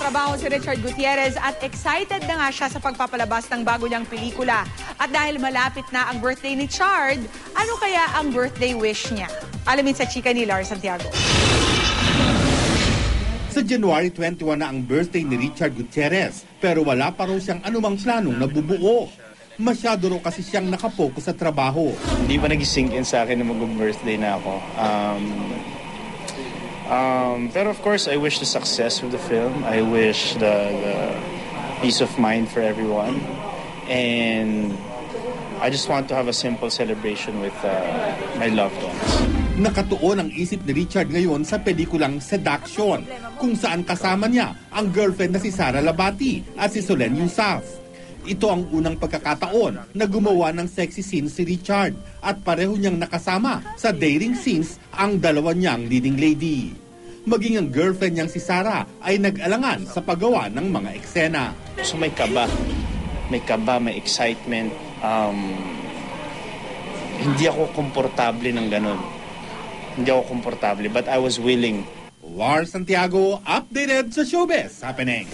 trabaho si Richard Gutierrez at excited na nga siya sa pagpapalabas ng bago niyang pelikula. At dahil malapit na ang birthday ni Chard, ano kaya ang birthday wish niya? Alamin sa chika ni Lars Santiago. Sa January 21 na ang birthday ni Richard Gutierrez, pero wala pa raw siyang anumang planong nabubuo. Masyado raw kasi siyang nakapokus sa trabaho. Hindi pa nag-sink in sa akin na mag-birthday na ako. Pero of course, I wish the success of the film. I wish the peace of mind for everyone. And I just want to have a simple celebration with my loved ones. Nakatuon ang isip ni Richard ngayon sa pelikulang Seduction, kung saan kasama niya ang girlfriend na si Sara Labati at si Solen Yusaf. Ito ang unang pagkakataon na gumawa ng sexy scenes si Richard at pareho niyang nakasama sa dating scenes ang dalawa niyang leading lady. Maging ang girlfriend niyang si Sara ay nag-alangan sa paggawa ng mga eksena. So may kaba, may excitement. Hindi ako komportable ng ganun. Hindi ako komportable, but I was willing. Lars Santiago, updated sa Showbiz Happening.